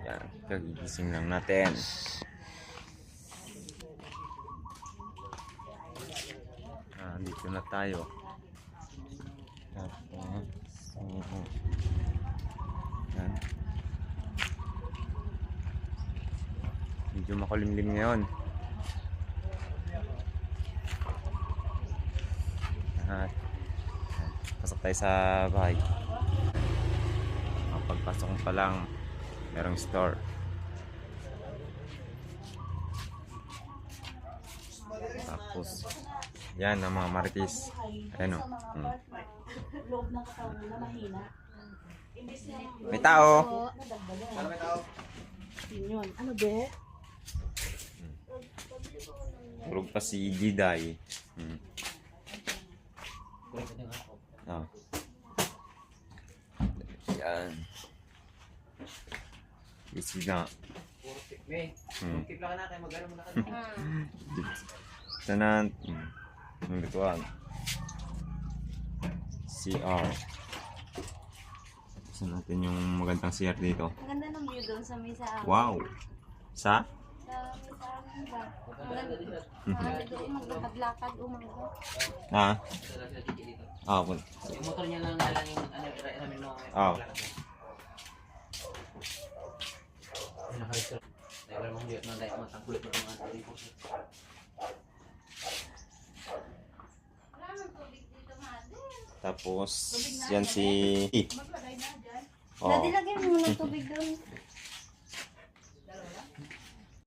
Yan, kagigising lang natin. Dito na tayo. Tapos, yan. Medyo makulimlim ngayon. At pasok tayo sa bahay. Pagpasok pa lang, merong store. Tapos, yan ang mga marites. Ayan o. May tao. Ano be? Tulog pa si Diday. Oh. Yan. Busy na. Tipla ka na kayo, mag-ano muna ka. Tanan. Ang bituan. CR. Gusto natin yung magandang CR dito. Ang ganda ng view doon sa may sa amin. Wow. Sa? Sa may sa amin ba? Ang doon maglakad-lakad umaga. Ha? Ah, okay. Yung motor niya lang lang yung ano namin mo. Oh. Dahil mo hindi na dahil matangkulit mo mga tao. Tapos, yan si... Oh. Dati lagyan mo ng tubig doon.